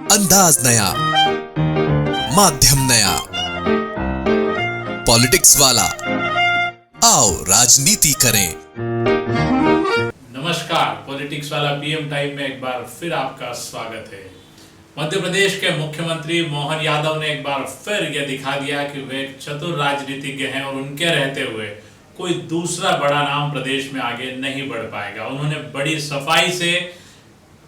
अंदाज नया, माध्यम नया, पॉलिटिक्स वाला, आओ राजनीति करें। नमस्कार, पॉलिटिक्स वाला पीएम टाइम में एक बार फिर आपका स्वागत है। मध्य प्रदेश के मुख्यमंत्री मोहन यादव ने एक बार फिर यह दिखा दिया कि वे एक चतुर राजनीतिज्ञ हैं और उनके रहते हुए कोई दूसरा बड़ा नाम प्रदेश में आगे नहीं बढ़ पाएगा। उन्होंने बड़ी सफाई से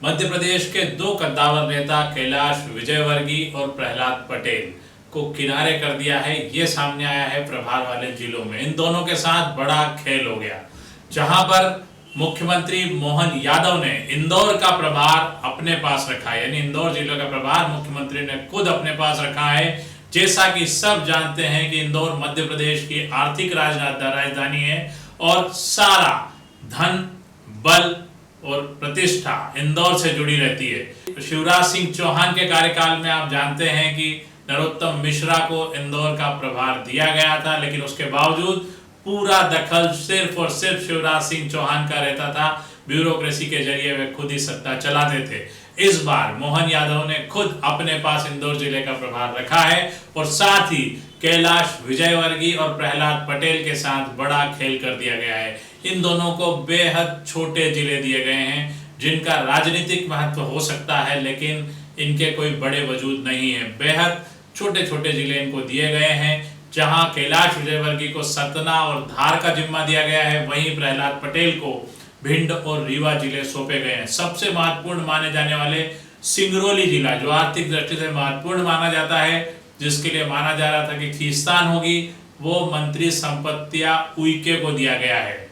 मध्य प्रदेश के दो कद्दावर नेता कैलाश विजयवर्गीय और प्रहलाद पटेल को किनारे कर दिया है। ये सामने आया है प्रभार वाले जिलों में। इन दोनों के साथ बड़ा खेल हो गया, जहां पर मुख्यमंत्री मोहन यादव ने इंदौर का प्रभार अपने पास रखा है, यानी इंदौर जिले का प्रभार मुख्यमंत्री ने खुद अपने पास रखा है। जैसा कि सब जानते हैं कि इंदौर मध्य प्रदेश की आर्थिक राजधानी है और सारा धन, बल और प्रतिष्ठा इंदौर से जुड़ी रहती है। शिवराज सिंह चौहान के कार्यकाल में आप जानते हैं कि नरोत्तम मिश्रा को इंदौर का प्रभार दिया गया था, लेकिन उसके बावजूद पूरा दखल सिर्फ और सिर्फ शिवराज सिंह चौहान का रहता था। ब्यूरोक्रेसी के जरिए वे खुद ही सत्ता चलाते थे। इस बार मोहन यादव ने खुद अपने पास इंदौर जिले का प्रभार रखा है और साथ ही कैलाश विजयवर्गीय और प्रहलाद पटेल के साथ बड़ा खेल कर दिया गया है। इन दोनों को बेहद छोटे जिले दिए गए हैं, जिनका राजनीतिक महत्व हो सकता है, लेकिन इनके कोई बड़े वजूद नहीं है। बेहद छोटे छोटे जिले इनको दिए गए हैं। जहां कैलाश विजयवर्गीय को सतना और धार का जिम्मा दिया गया है, वहीं प्रहलाद पटेल को भिंड और रीवा जिले सौंपे गए हैं। सबसे महत्वपूर्ण माने जाने वाले सिंगरौली जिला, जो आर्थिक दृष्टि से महत्वपूर्ण माना जाता है, जिसके लिए माना जा रहा था कि खींचतान होगी, वो मंत्री संपत्तियां उइके को दिया गया है।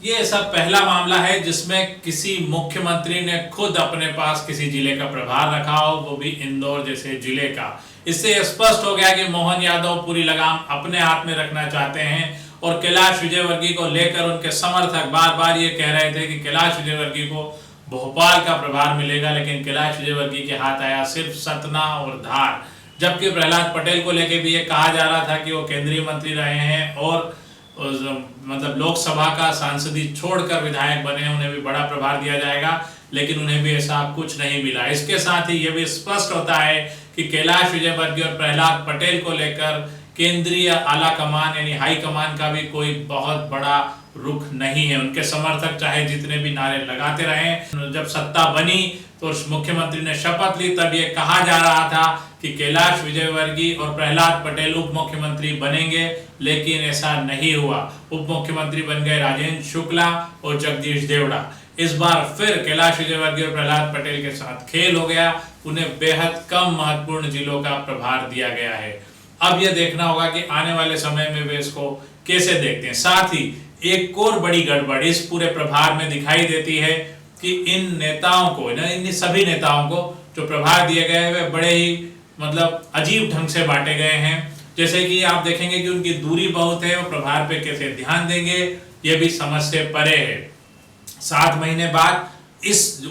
ये ऐसा पहला मामला है जिसमें किसी मुख्यमंत्री ने खुद अपने पास किसी जिले का प्रभार रखा हो, वो भी इंदौर जैसे जिले का। इससे स्पष्ट हो गया कि मोहन यादव पूरी लगाम अपने हाथ में रखना चाहते हैं और कैलाश विजयवर्गीय को लेकर उनके समर्थक बार बार ये कह रहे थे कि कैलाश विजयवर्गीय को भोपाल का प्रभार मिलेगा, लेकिन कैलाश विजयवर्गीय के हाथ आया सिर्फ सतना और धार। जबकि प्रहलाद पटेल को लेकर भी ये कहा जा रहा था कि वो केंद्रीय मंत्री रहे हैं और मतलब लोकसभा का सांसदी छोड़कर विधायक बने, उन्हें भी बड़ा प्रभार दिया जाएगा, लेकिन उन्हें भी ऐसा कुछ नहीं मिला। इसके साथ ही यह भी स्पष्ट होता है कि कैलाश विजयवर्गीय और प्रहलाद पटेल को लेकर केंद्रीय आला कमान यानी हाई कमान का भी कोई बहुत बड़ा रुख नहीं है। उनके समर्थक चाहे जितने भी नारे लगाते रहे, जब सत्ता बनी तो मुख्यमंत्री ने शपथ ली, तब ये कहा जा रहा था कि कैलाश विजयवर्गीय और प्रहलाद पटेल उप मुख्यमंत्री बनेंगे, लेकिन ऐसा नहीं हुआ। उप मुख्यमंत्री बन गए राजेंद्र शुक्ला और जगदीश देवड़ा। इस बार फिर कैलाश विजयवर्गीय और प्रहलाद पटेल के साथ खेल हो गया। उन्हें बेहद कम महत्वपूर्ण जिलों का प्रभार दिया गया है। अब यह देखना होगा कि आने वाले समय में वे इसको कैसे देखते हैं। साथ ही एक और बड़ी गड़बड़ इस पूरे प्रभार में दिखाई देती है कि इन नेताओं को, इन सभी नेताओं को जो प्रभार दिए गए हैं, वे बड़े ही मतलब अजीब ढंग से बांटे गए हैं। जैसे कि आप देखेंगे कि उनकी दूरी बहुत है, वो प्रभार पे कैसे ध्यान देंगे, ये भी समझ से परे है। 7 महीने बाद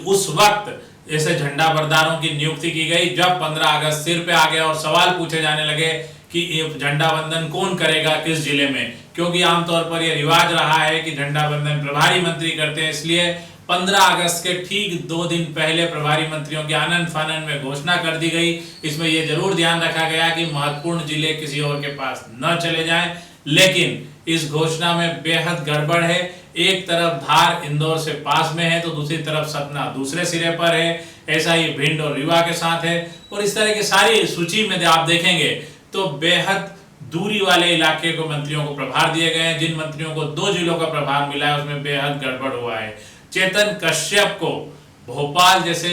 उस वक्त ऐसे झंडा बरदारों की नियुक्ति की गई, जब 15 अगस्त सिर पे आ गया और सवाल पूछे जाने लगे कि ये झंडा बंधन कौन करेगा किस जिले में, क्योंकि आमतौर पर यह रिवाज रहा है कि झंडा बंधन प्रभारी मंत्री करते हैं। इसलिए 15 अगस्त के ठीक 2 दिन पहले प्रभारी मंत्रियों की आनन फानन में घोषणा कर दी गई। इसमें यह जरूर ध्यान रखा गया कि महत्वपूर्ण जिले किसी और के पास न चले जाएं, लेकिन इस घोषणा में बेहद गड़बड़ है। एक तरफ धार इंदौर से पास में है तो दूसरी तरफ सतना दूसरे सिरे पर है। ऐसा ही भिंड और रीवा के साथ है। और इस तरह की सारी सूची में आप देखेंगे तो बेहद दूरी वाले इलाके को मंत्रियों को प्रभार दिए गए हैं। जिन मंत्रियों को 2 जिलों का प्रभार मिला है उसमें बेहद गड़बड़ हुआ है। चेतन कश्यप को भोपाल जैसे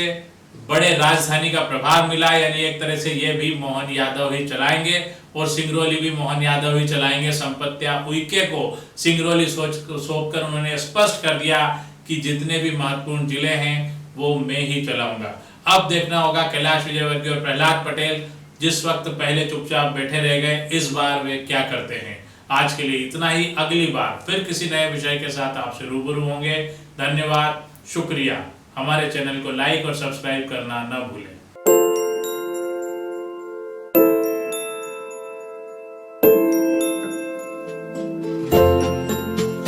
बड़े राजधानी का प्रभार मिला, यानी एक तरह से ये भी मोहन यादव ही चलाएंगे और सिंगरौली भी मोहन यादव ही चलाएंगे। संपत्तियां उइके को सिंगरौली सौंपकर उन्होंने स्पष्ट कर दिया कि जितने भी महत्वपूर्ण जिले हैं वो मैं ही चलाऊंगा। अब देखना होगा कैलाश विजयवर्गीय और प्रहलाद पटेल जिस वक्त पहले चुपचाप बैठे रह गए, इस बार वे क्या करते हैं। आज के लिए इतना ही। अगली बार फिर किसी नए विषय के साथ आपसे रूबरू होंगे। धन्यवाद, शुक्रिया। हमारे चैनल को लाइक और सब्सक्राइब करना न भूलें।